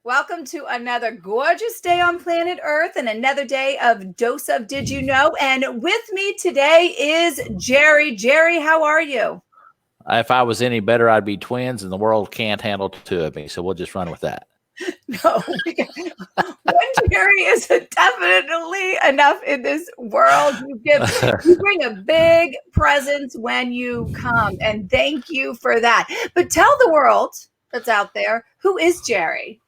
Welcome to another gorgeous day on planet Earth and another day of Dose of Did You Know? And with me today is Jerry. Jerry, how are you? If I was any better, I'd be twins, and the world can't handle two of me. So we'll just run with that. No, one Jerry is definitely enough in this world. You bring a big presence when you come, and thank you for that. But tell the world that's out there, who is Jerry?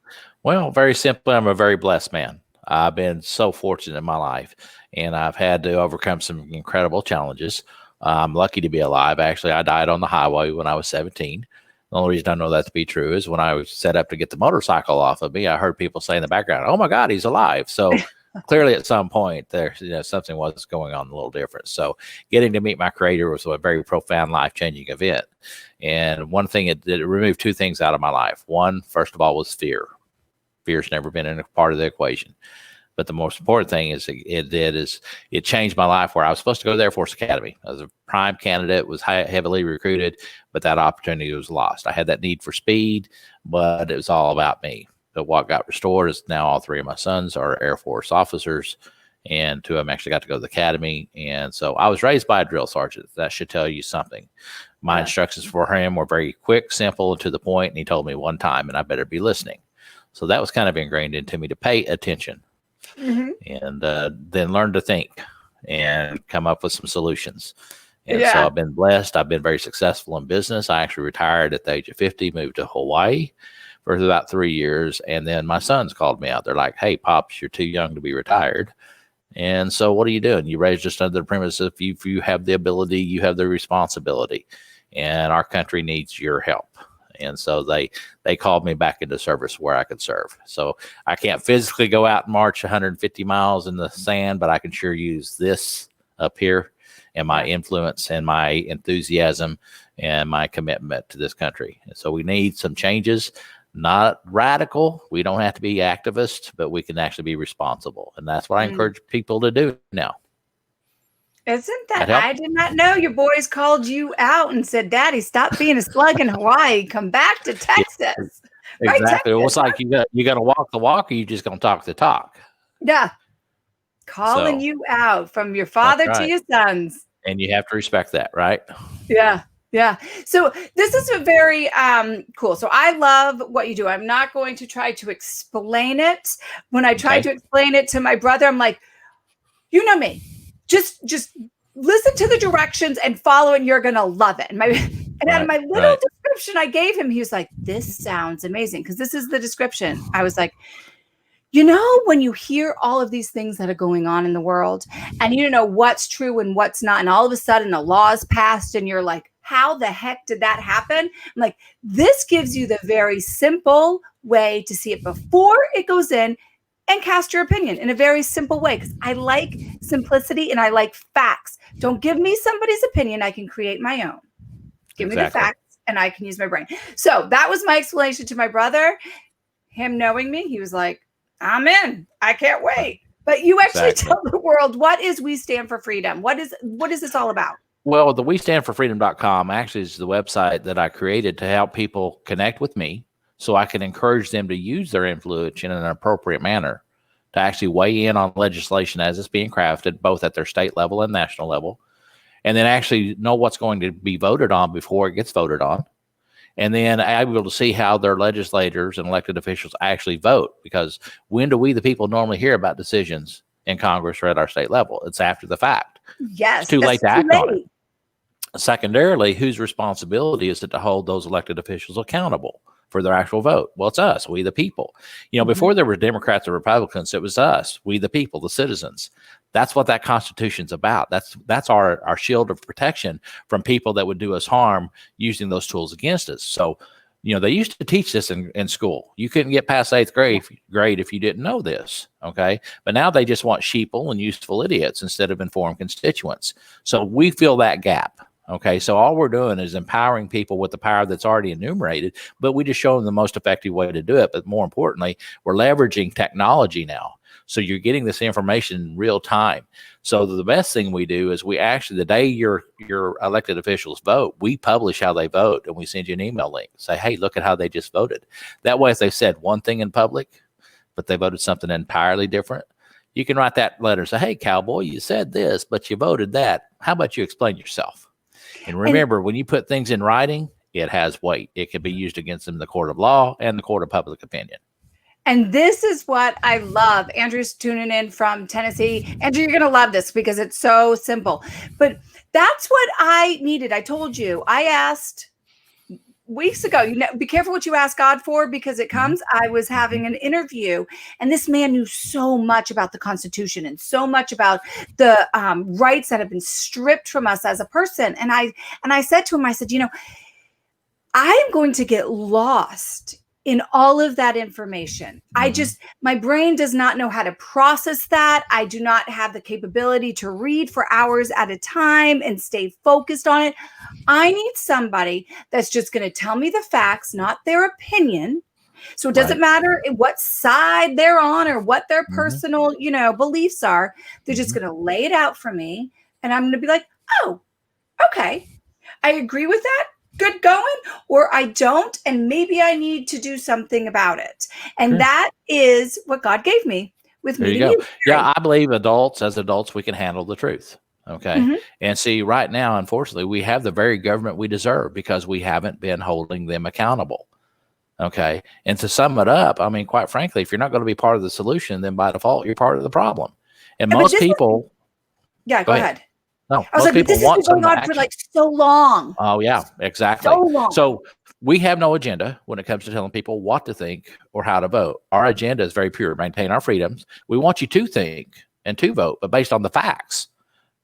Well, very simply, I'm a very blessed man. I've been so fortunate in my life, and I've had to overcome some incredible challenges. I'm lucky to be alive. Actually, I died on the highway when I was 17. The only reason I know that to be true is when I was set up to get the motorcycle off of me, I heard people say in the background, "Oh my God, he's alive!" So clearly, at some point, there something was going on a little different. So getting to meet my Creator was a very profound, life-changing event. And one thing it removed two things out of my life. One, first of all, was fear. Fear's never been a part of the equation. But the most important thing it changed my life, where I was supposed to go to the Air Force Academy. I was a prime candidate, was heavily recruited, but that opportunity was lost. I had that need for speed, but it was all about me. But what got restored is now all three of my sons are Air Force officers, and two of them actually got to go to the academy. And so I was raised by a drill sergeant. That should tell you something. My instructions for him were very quick, simple, and to the point, and he told me one time, and I better be listening. So that was kind of ingrained into me to pay attention. And then learn to think and come up with some solutions. And so I've been blessed. I've been very successful in business. I actually retired at the age of 50, moved to Hawaii for about 3 years. And then my sons called me out. They're like, "Hey, Pops, you're too young to be retired. And so what are you doing? You raised just under the premise of if you have the ability, you have the responsibility. And our country needs your help." And so they called me back into service where I could serve. So I can't physically go out and march 150 miles in the sand, but I can sure use this up here and my influence and my enthusiasm and my commitment to this country. And so we need some changes, not radical. We don't have to be activists, but we can actually be responsible. And that's what I encourage people to do now. Isn't that I did not know your boys called you out and said, "Daddy, stop being a slug in Hawaii. Come back to Texas." Yeah, exactly. Right, it's like you got to walk the walk, or you just going to talk the talk. Yeah. Calling you out from your father to your sons. And you have to respect that, right? Yeah. Yeah. So this is a very cool. So I love what you do. I'm not going to try to explain it. When I tried to explain it to my brother, I'm like, you know me. Just listen to the directions and follow it, and you're going to love it. And out of my little description I gave him, he was like, "This sounds amazing." Because this is the description. I was like, you know, when you hear all of these things that are going on in the world and you don't know what's true and what's not, and all of a sudden a law is passed and you're like, how the heck did that happen? I'm like, this gives you the very simple way to see it before it goes in and cast your opinion in a very simple way, because I like simplicity and I like facts. Don't give me somebody's opinion. I can create my own. Give me the facts and I can use my brain. So that was my explanation to my brother. Him knowing me, he was like, "I'm in. I can't wait." But you actually tell the world, what is We Stand for Freedom? What is this all about? Well, the WeStandForFreedom.com actually is the website that I created to help people connect with me, so I can encourage them to use their influence in an appropriate manner to actually weigh in on legislation as it's being crafted, both at their state level and national level, and then actually know what's going to be voted on before it gets voted on. And then able to see how their legislators and elected officials actually vote, because when do we, the people, normally hear about decisions in Congress or at our state level? It's after the fact. Yes. It's too late to act on it. Secondarily, whose responsibility is it to hold those elected officials accountable for their actual vote? Well, it's us, we the people. You know, before there were Democrats or Republicans, it was us, we the people, the citizens. That's what that Constitution's about. That's our shield of protection from people that would do us harm using those tools against us. So, you know, they used to teach this in school. You couldn't get past 8th grade if you didn't know this, okay? But now they just want sheeple and useful idiots instead of informed constituents. So we fill that gap. Okay, so all we're doing is empowering people with the power that's already enumerated, but we just show them the most effective way to do it. But more importantly, we're leveraging technology now. So you're getting this information in real time. So the best thing we do is we actually, the day your elected officials vote, we publish how they vote, and we send you an email link. Say, hey, look at how they just voted. That way, if they said one thing in public, but they voted something entirely different, you can write that letter and say, hey, cowboy, you said this, but you voted that. How about you explain yourself? And remember, when you put things in writing, it has weight. It can be used against them in the court of law and the court of public opinion. And this is what I love. Andrew's tuning in from Tennessee. Andrew, you're going to love this because it's so simple. But that's what I needed. I told you, I asked weeks ago, be careful what you ask God for, because it comes. I was having an interview, and this man knew so much about the Constitution and so much about the rights that have been stripped from us as a person. And I said to him, I said, I'm going to get lost in all of that information. My brain does not know how to process that. I do not have the capability to read for hours at a time and stay focused on it. I need somebody that's just going to tell me the facts, not their opinion. So it doesn't matter what side they're on or what their personal, beliefs are. They're just going to lay it out for me. And I'm going to be like, oh, okay, I agree with that. Good going, or I don't, and maybe I need to do something about it. And that is what God gave me with me. There you go. Yeah, I believe as adults, we can handle the truth. Okay. And see, right now, unfortunately, we have the very government we deserve because we haven't been holding them accountable. Okay. And to sum it up, I mean, quite frankly, if you're not going to be part of the solution, then by default, you're part of the problem. And most people. Yeah, go ahead. No, I was like, but this has been going on for like so long. Oh, yeah, exactly. So long. So we have no agenda when it comes to telling people what to think or how to vote. Our agenda is very pure: maintain our freedoms. We want you to think and to vote, but based on the facts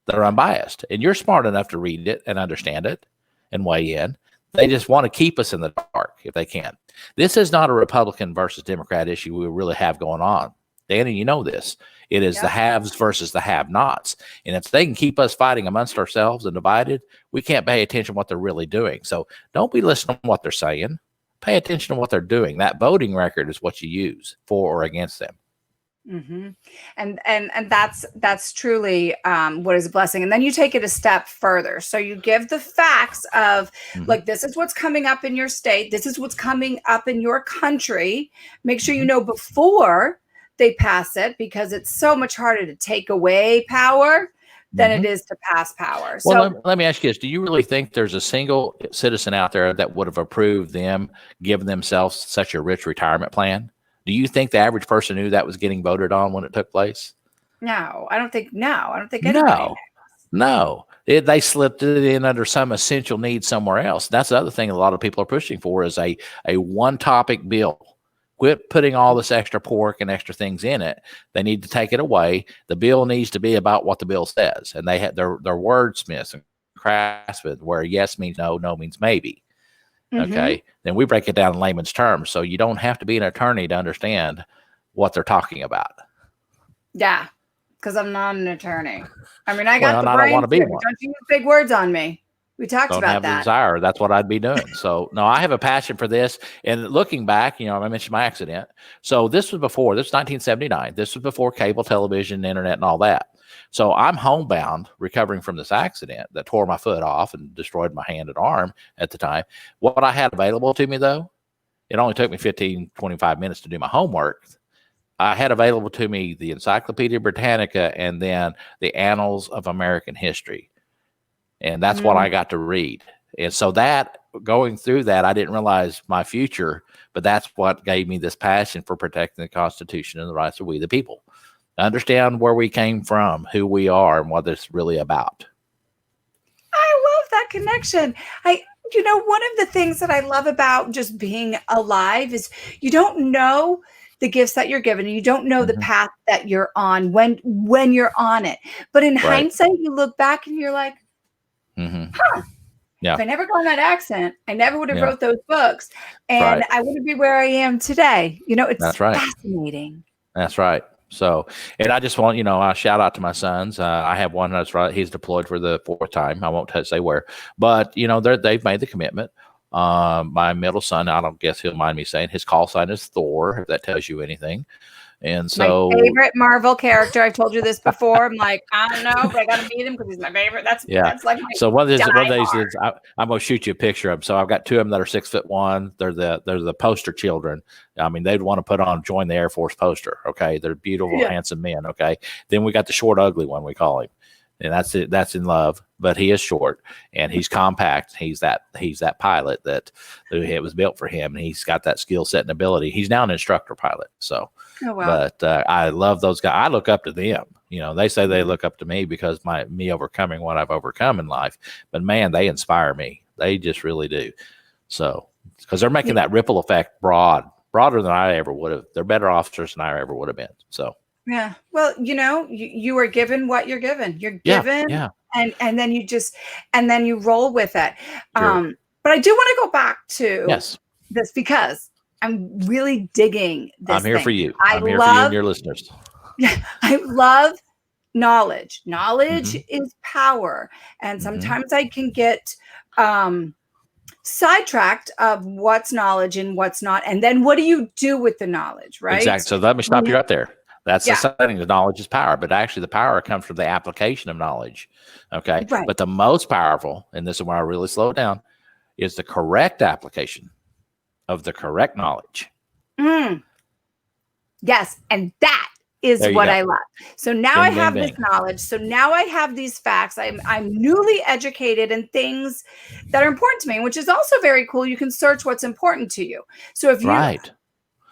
that are unbiased. And you're smart enough to read it and understand it and weigh in. They just want to keep us in the dark if they can. This is not a Republican versus Democrat issue we really have going on. Danny, you know this. It is the haves versus the have-nots. And if they can keep us fighting amongst ourselves and divided, we can't pay attention to what they're really doing. So don't be listening to what they're saying. Pay attention to what they're doing. That voting record is what you use for or against them. And that's truly what is a blessing. And then you take it a step further. So you give the facts of like, this is what's coming up in your state. This is what's coming up in your country. Make sure you know before they pass it, because it's so much harder to take away power than it is to pass power. So well, let me ask you this. Do you really think there's a single citizen out there that would have approved them giving themselves such a rich retirement plan? Do you think the average person knew that was getting voted on when it took place? No, I don't think anybody. No. They slipped it in under some essential need somewhere else. That's the other thing a lot of people are pushing for is a one topic bill. Quit putting all this extra pork and extra things in it. They need to take it away. The bill needs to be about what the bill says. And they have their wordsmiths and craftsmen where yes means no, no means maybe. Okay. Then we break it down in layman's terms. So you don't have to be an attorney to understand what they're talking about. Yeah. Because I'm not an attorney. I mean, I got the brain. I don't want to be one. Don't use big words on me. We talked about that. Don't have the desire. That's what I'd be doing. So, no, I have a passion for this. And looking back, I mentioned my accident. So this was 1979. This was before cable television, internet, and all that. So I'm homebound, recovering from this accident that tore my foot off and destroyed my hand and arm at the time. What I had available to me, though, it only took me 15, 25 minutes to do my homework. I had available to me the Encyclopedia Britannica and then the Annals of American History. And that's what I got to read. And so that going through that, I didn't realize my future, but that's what gave me this passion for protecting the Constitution and the rights of we the people. Understand where we came from, who we are, and what it's really about. I love that connection. One of the things that I love about just being alive is you don't know the gifts that you're given. You don't know the path that you're on when you're on it. But in hindsight, you look back and you're like, yeah. If I never got in that accent, I never would have wrote those books, and I wouldn't be where I am today. It's fascinating. That's right. So, and I just want, I shout out to my sons. I have one that's right. He's deployed for the 4th time. I won't say where, but they've made the commitment. My middle son, I don't guess he'll mind me saying his call sign is Thor, if that tells you anything. And My so, favorite Marvel character. I've told you this before. I'm like, I don't know, but I got to meet him because he's my favorite. That's like my so one of these diehard. is I'm going to shoot you a picture of them. So I've got two of them that are 6'1". They're the poster children. I mean, they'd want to join the Air Force poster. Okay. They're beautiful, handsome men. Okay. Then we got the short, ugly one, we call him. And that's it. That's in love, but he is short and he's compact. He's that pilot that it was built for him. And he's got that skill set and ability. He's now an instructor pilot. So, but I love those guys. I look up to them. You know, they say they look up to me because me overcoming what I've overcome in life. But man, they inspire me. They just really do. So, because they're making that ripple effect broader than I ever would have. They're better officers than I ever would have been. So. Yeah. Well, you are given what you're given. You're given, and then you roll with it. Sure. But I do want to go back to this because I'm really digging this. I'm here for you. I'm here for you and your listeners. Yeah, I love knowledge. Knowledge is power, and sometimes I can get sidetracked of what's knowledge and what's not, and then what do you do with the knowledge, right? Exactly. So let me stop you right there. That's the saying, the knowledge is power, but actually the power comes from the application of knowledge. Okay. Right. But the most powerful, and this is where I really slow it down, is the correct application of the correct knowledge. Yes. And that is what I love. So now I have this knowledge. So now I have these facts. I'm newly educated in things that are important to me, which is also very cool. You can search what's important to you. So if you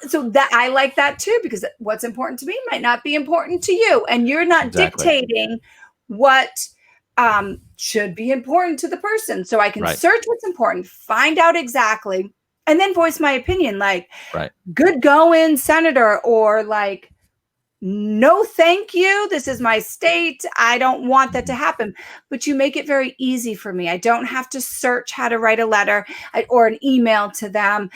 so that I like that too, because what's important to me might not be important to you, and you're not dictating what should be important to the person. So I can search what's important, find out exactly, and then voice my opinion, like good going, Senator, or like, no, thank you. This is my state. I don't want that to happen. But you make it very easy for me. I don't have to search how to write a letter or an email to them.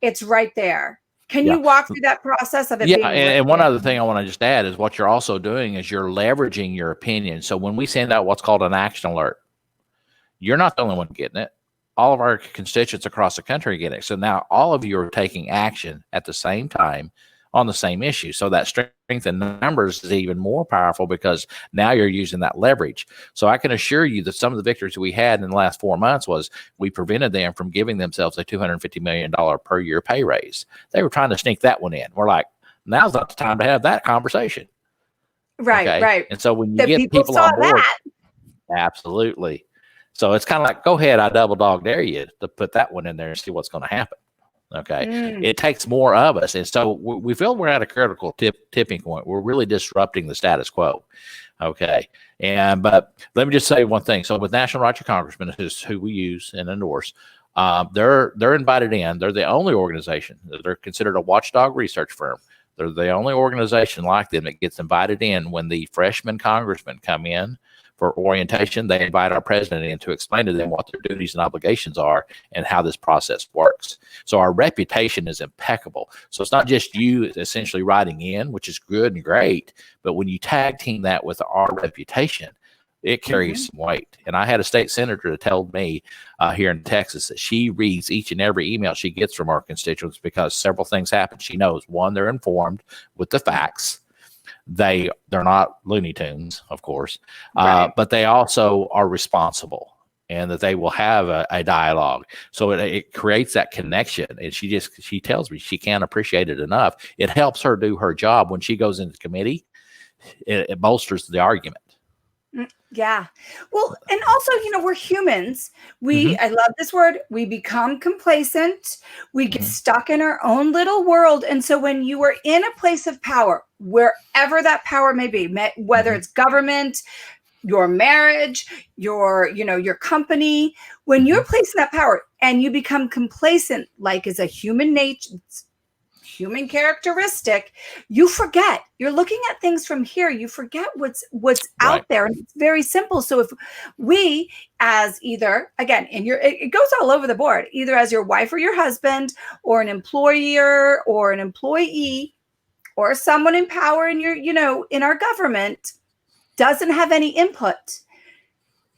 It's right there. Can you walk through that process of it? Yeah, and one other thing I want to just add is what you're also doing is you're leveraging your opinion. So when we send out what's called an action alert, you're not the only one getting it. All of our constituents across the country get it. So now all of you are taking action at the same time on the same issue. So that strength in numbers is even more powerful because now you're using that leverage. So I can assure you that some of the victories we had in the last 4 months was we prevented them from giving themselves a $250 million per year pay raise. They were trying to sneak that one in. We're like, now's not the time to have that conversation. Right. And so when you get people on board, absolutely. So it's kind of like, go ahead, I double dog dare you to put that one in there and see what's going to happen. Okay. It takes more of us. And so we feel we're at a critical tipping point. We're really disrupting the status quo. Okay. But let me just say one thing. So with National Write Your Congressman, is who we use and endorse, they're invited in. They're the only organization. They're considered a watchdog research firm. They're the only organization like them that gets invited in when the freshman congressmen come in for orientation. They invite our president in to explain to them what their duties and obligations are and how this process works. So our reputation is impeccable. So it's not just you essentially writing in, which is good and great, but when you tag team that with our reputation, it carries some weight. And I had a state senator that told me here in Texas that she reads each and every email she gets from our constituents because several things happen. She knows, one, they're informed with the facts. They're not Looney Tunes, of course, but they also are responsible and that they will have a dialogue. So it creates that connection. And she tells me she can't appreciate it enough. It helps her do her job when she goes into committee. It bolsters the argument. Yeah. Well, and also, we're humans. I love this word. We become complacent. We get stuck in our own little world. And so when you are in a place of power, wherever that power may be, whether it's government, your marriage, your company, when you're placed in that power and you become complacent, like is a human characteristic, you forget. You're looking at things from here. You forget what's out there. And it's very simple. So if we, as either, again, it goes all over the board, either as your wife or your husband, or an employer or an employee, or someone in power in in our government, doesn't have any input,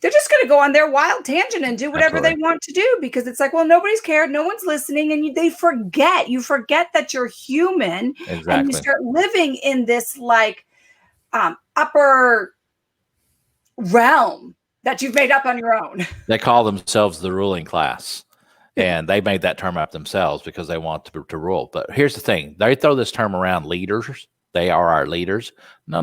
they're just going to go on their wild tangent and do whatever they want to do, because it's like, well, nobody's cared, no one's listening, and you forget that you're human, and you start living in this like upper realm that you've made up on your own. They call themselves the ruling class, and they made that term up themselves because they want to rule. But here's the thing: they throw this term around, leaders. They are our leaders. No.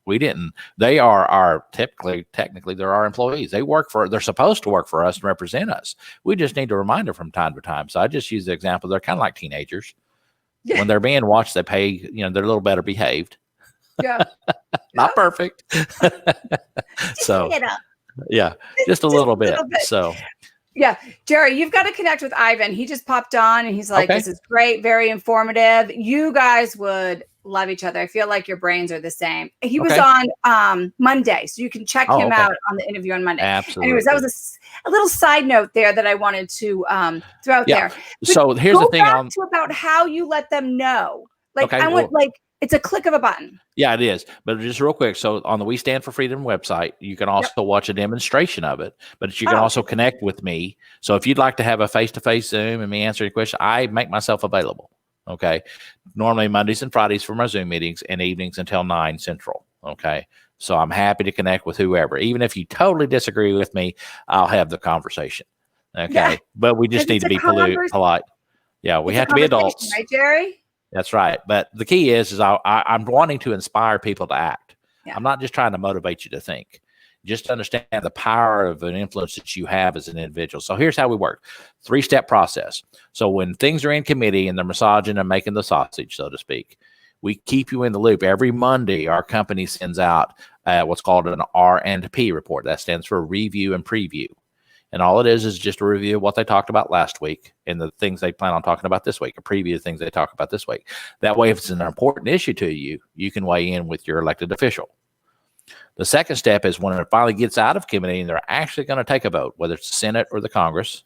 We didn't. They are our technically they're our employees. They're supposed to work for us and represent us. We just need to remind them from time to time. So I just use the example. They're kind of like teenagers. Yeah. When they're being watched, they pay, they're a little better behaved. Yeah. Not perfect. So yeah, just a little bit. So yeah, Jerry, you've got to connect with Ivan. He just popped on and he's like, this is great, very informative. You guys would love each other. I feel like your brains are the same. He was on Monday, so you can check him out on the interview on Monday. Absolutely. Anyways, that was a little side note there that I wanted to throw out there. But so here's the thing about how you let them know. Like I want it's a click of a button. Yeah, it is. But just real quick. So on the We Stand for Freedom website, you can also watch a demonstration of it, but you can also connect with me. So if you'd like to have a face-to-face Zoom and me answer your question, I make myself available. Okay. Normally Mondays and Fridays for my Zoom meetings, and evenings until 9 Central. Okay. So I'm happy to connect with whoever. Even if you totally disagree with me, I'll have the conversation. Okay. Yeah. But we just need to be polite. Yeah. We have to be adults. Right, Jerry? That's right. But the key is I'm wanting to inspire people to act. Yeah. I'm not just trying to motivate you to think. Just understand the power of an influence that you have as an individual. So here's how we work. 3-step process. So when things are in committee and they're massaging and making the sausage, so to speak, we keep you in the loop. Every Monday, our company sends out what's called an R&P report. That stands for review and preview. And all it is just a review of what they talked about last week and the things they plan on talking about this week, a preview of things they talk about this week. That way, if it's an important issue to you, you can weigh in with your elected official. The second step is when it finally gets out of committee and they're actually going to take a vote, whether it's the Senate or the Congress,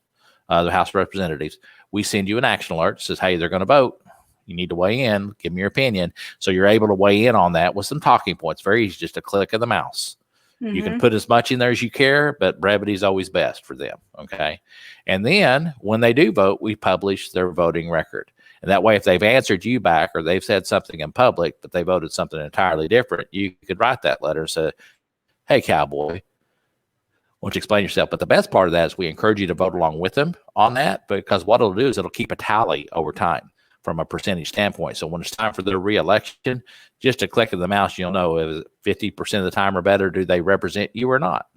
the House of Representatives, we send you an action alert that says, hey, they're going to vote. You need to weigh in, give me your opinion. So you're able to weigh in on that with some talking points. Very easy, just a click of the mouse. Mm-hmm. You can put as much in there as you care, but brevity is always best for them. Okay. And then when they do vote, we publish their voting record. And that way, if they've answered you back or they've said something in public, but they voted something entirely different, you could write that letter and say, hey, cowboy, won't you explain yourself? But the best part of that is we encourage you to vote along with them on that, because what it'll do is it'll keep a tally over time from a percentage standpoint. So when it's time for their reelection, just a click of the mouse, you'll know if 50% of the time or better, do they represent you or not?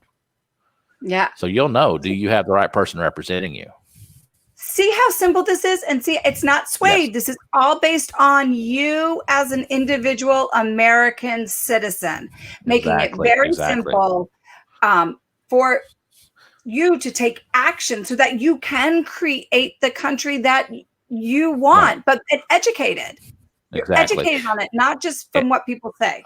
Yeah. So you'll know, do you have the right person representing you? See how simple this is? And see, it's not swayed. Yes. This is all based on you as an individual American citizen, making it very simple for you to take action so that you can create the country that you want, but educated. You're educated on it, not just from what people say.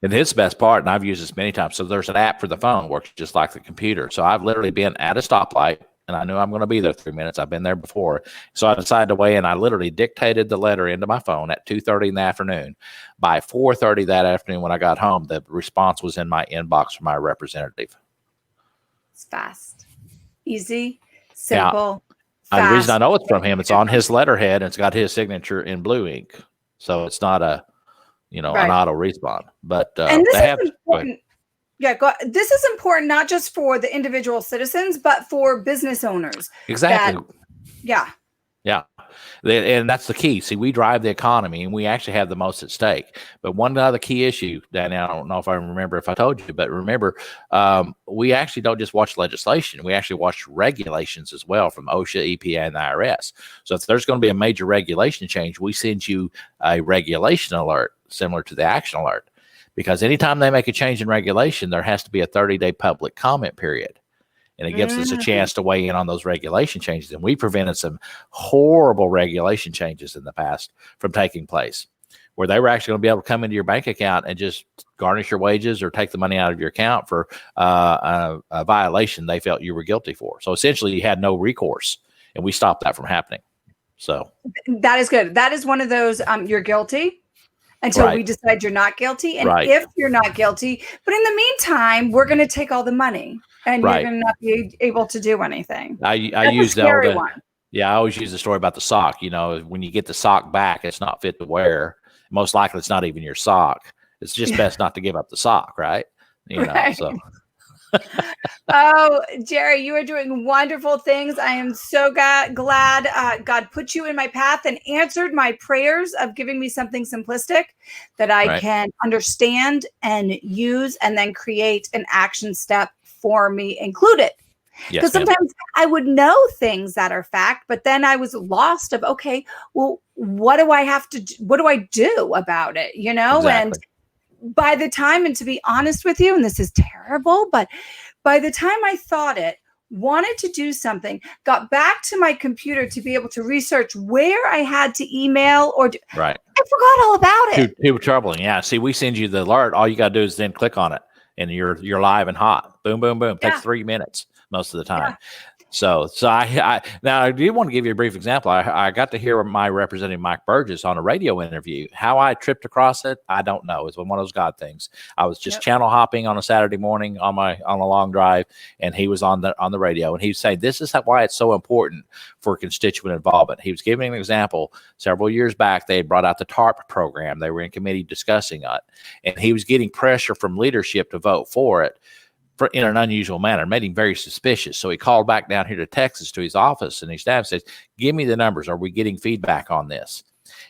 And his best part, and I've used this many times, so there's an app for the phone, works just like the computer. So I've literally been at a stoplight, and I knew I'm going to be there 3 minutes. I've been there before. So I decided to weigh in. I literally dictated the letter into my phone at 2:30 in the afternoon. By 4:30 that afternoon when I got home, the response was in my inbox from my representative. It's fast, easy, simple. And the reason I know it's from him, it's on his letterhead, and it's got his signature in blue ink. So it's not an auto respawn. But and this is important. Yeah, this is important not just for the individual citizens, but for business owners. Exactly. Yeah. And that's the key. See, we drive the economy, and we actually have the most at stake. But one other key issue, Danny, I don't know if I remember if I told you, but remember, we actually don't just watch legislation. We actually watch regulations as well from OSHA, EPA, and the IRS. So if there's going to be a major regulation change, we send you a regulation alert similar to the action alert. Because anytime they make a change in regulation, there has to be a 30-day public comment period. And it gives us a chance to weigh in on those regulation changes. And we prevented some horrible regulation changes in the past from taking place, where they were actually going to be able to come into your bank account and just garnish your wages or take the money out of your account for a violation they felt you were guilty for. So essentially, you had no recourse, and we stopped that from happening. So that is good. That is one of those, you're guilty. until we decide you're not guilty. And if you're not guilty, but in the meantime, we're going to take all the money and you're going to not be able to do anything. I use the old one. Yeah, I always use the story about the sock. You know, when you get the sock back, it's not fit to wear. Most likely it's not even your sock. It's just best not to give up the sock, right? You know, so. Oh, Jerry, you are doing wonderful things. I am so glad God put you in my path and answered my prayers of giving me something simplistic that I can understand and use, and then create an action step for me included. Because sometimes I would know things that are fact, but then I was lost of, okay, well, what do I do about it? You know, and by the time, and to be honest with you, and this is terrible, but by the time I thought it, wanted to do something, got back to my computer to be able to research where I had to email or I forgot all about it. Too troubling. Yeah. See, we send you the alert. All you got to do is then click on it and you're live and hot. Boom, boom, boom. Takes 3 minutes most of the time. So I now I do want to give you a brief example. I got to hear my representative Mike Burgess on a radio interview. How I tripped across it, I don't know. It's one of those God things. I was just channel hopping on a Saturday morning on a long drive, and he was on the radio, and he was saying this is why it's so important for constituent involvement. He was giving an example. Several years back, they had brought out the TARP program. They were in committee discussing it, and he was getting pressure from leadership to vote for it. In an unusual manner, made him very suspicious. So he called back down here to Texas to his office, and his staff says, "Give me the numbers. Are we getting feedback on this?"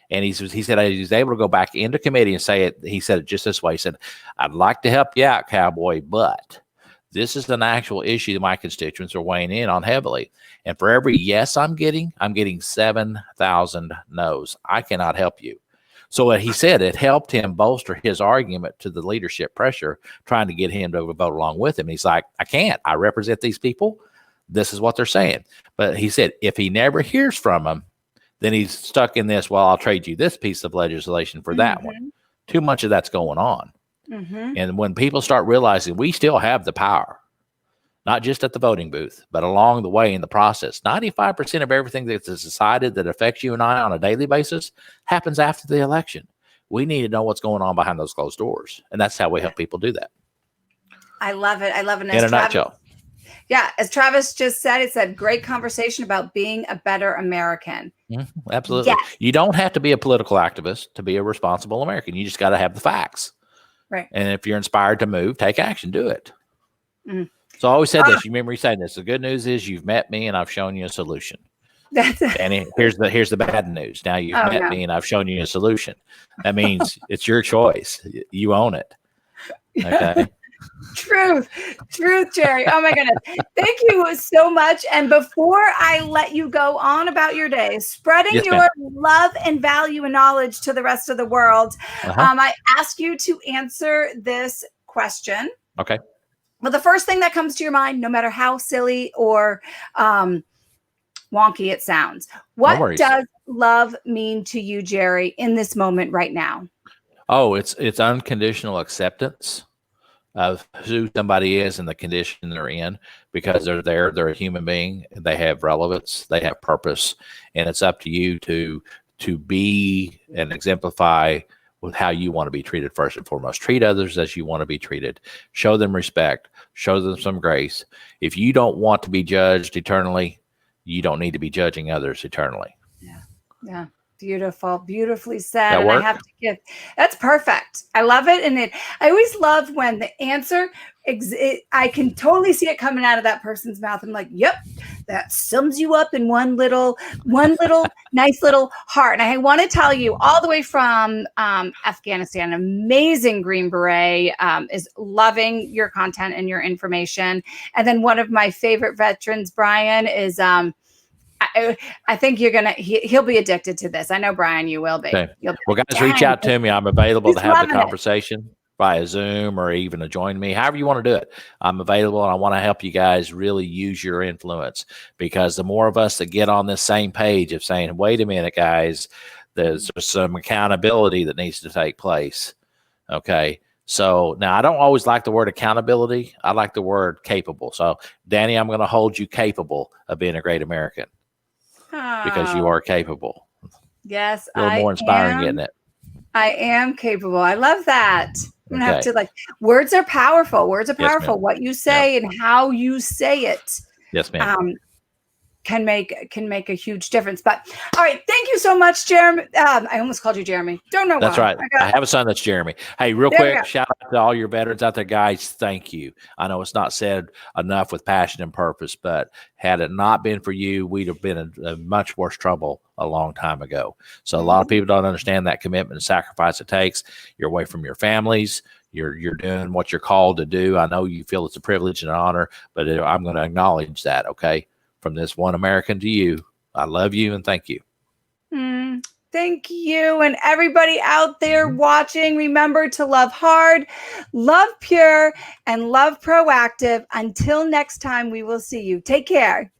And he said he was able to go back into committee and say it. He said it just this way. He said, "I'd like to help you out, cowboy, but this is an actual issue that my constituents are weighing in on heavily. And for every yes I'm getting 7,000 no's. I cannot help you." So what he said, it helped him bolster his argument to the leadership pressure, trying to get him to vote along with him. He's like, I can't. I represent these people. This is what they're saying. But he said, if he never hears from them, then he's stuck in this, well, I'll trade you this piece of legislation for that one. Too much of that's going on. And when people start realizing we still have the power, not just at the voting booth, but along the way in the process. 95% of everything that's decided that affects you and I on a daily basis happens after the election. We need to know what's going on behind those closed doors. And that's how we help people do that. I love it. I love it. In a nutshell. Yeah. As Travis just said, it's a great conversation about being a better American. Absolutely. Yes. You don't have to be a political activist to be a responsible American. You just got to have the facts. Right. And if you're inspired to move, take action, do it. So I always said this. You remember me saying this. The good news is you've met me and I've shown you a solution. And here's the bad news. Now you've met me and I've shown you a solution. That means it's your choice. You own it. Okay. Truth, Jerry. Oh my goodness. Thank you so much. And before I let you go on about your day, spreading your love and value and knowledge to the rest of the world, I ask you to answer this question. Okay. Well, the first thing that comes to your mind, no matter how silly or wonky it sounds, what does love mean to you, Jerry, in this moment right now? Oh, it's unconditional acceptance of who somebody is and the condition they're in, because they're there, they're a human being, they have relevance, they have purpose, and it's up to you to be and exemplify with how you want to be treated first and foremost. Treat others as you want to be treated. Show them respect. Show them some grace. If you don't want to be judged eternally, you don't need to be judging others eternally. Yeah. Beautiful. Beautifully said. That work? I have to give. That's perfect. I love it. And I always love when the answer, I can totally see it coming out of that person's mouth. I'm like, yep, that sums you up in one little nice little heart. And I want to tell you, all the way from Afghanistan, amazing Green Beret is loving your content and your information. And then one of my favorite veterans, Brian, is I think he'll be addicted to this. I know, Brian, you will be. Okay. Well, guys, reach out to me. I'm available to have the conversation via Zoom or even to join me, however you want to do it. I'm available, and I want to help you guys really use your influence, because the more of us that get on this same page of saying, wait a minute, guys, there's some accountability that needs to take place. Okay. So now I don't always like the word accountability. I like the word capable. So Danny, I'm going to hold you capable of being a great American. Because you are capable. Yes, a little more inspiring, isn't it? I am capable. I love that. I'm gonna have Okay. to words are powerful. Words are Yes, powerful. ma'am. What you say and how you say it. Yes, ma'am. Can make a huge difference. But all right, thank you so much, Jeremy. I almost called you Jeremy. Don't know That's why. right. I have a son that's Jeremy. Hey, real There we quick, go. shout out to all your veterans out there, guys. Thank you. I know it's not said enough with passion and purpose, but had it not been for you, we'd have been in much worse trouble a long time ago. So a lot of people don't understand that commitment and sacrifice it takes. You're away from your families. You're doing what you're called to do. I know you feel it's a privilege and an honor, but I'm going to acknowledge that. Okay, from this one American to you, I love you and thank you. Thank you. And everybody out there watching, remember to love hard, love pure, and love proactive. Until next time, we will see you. Take care.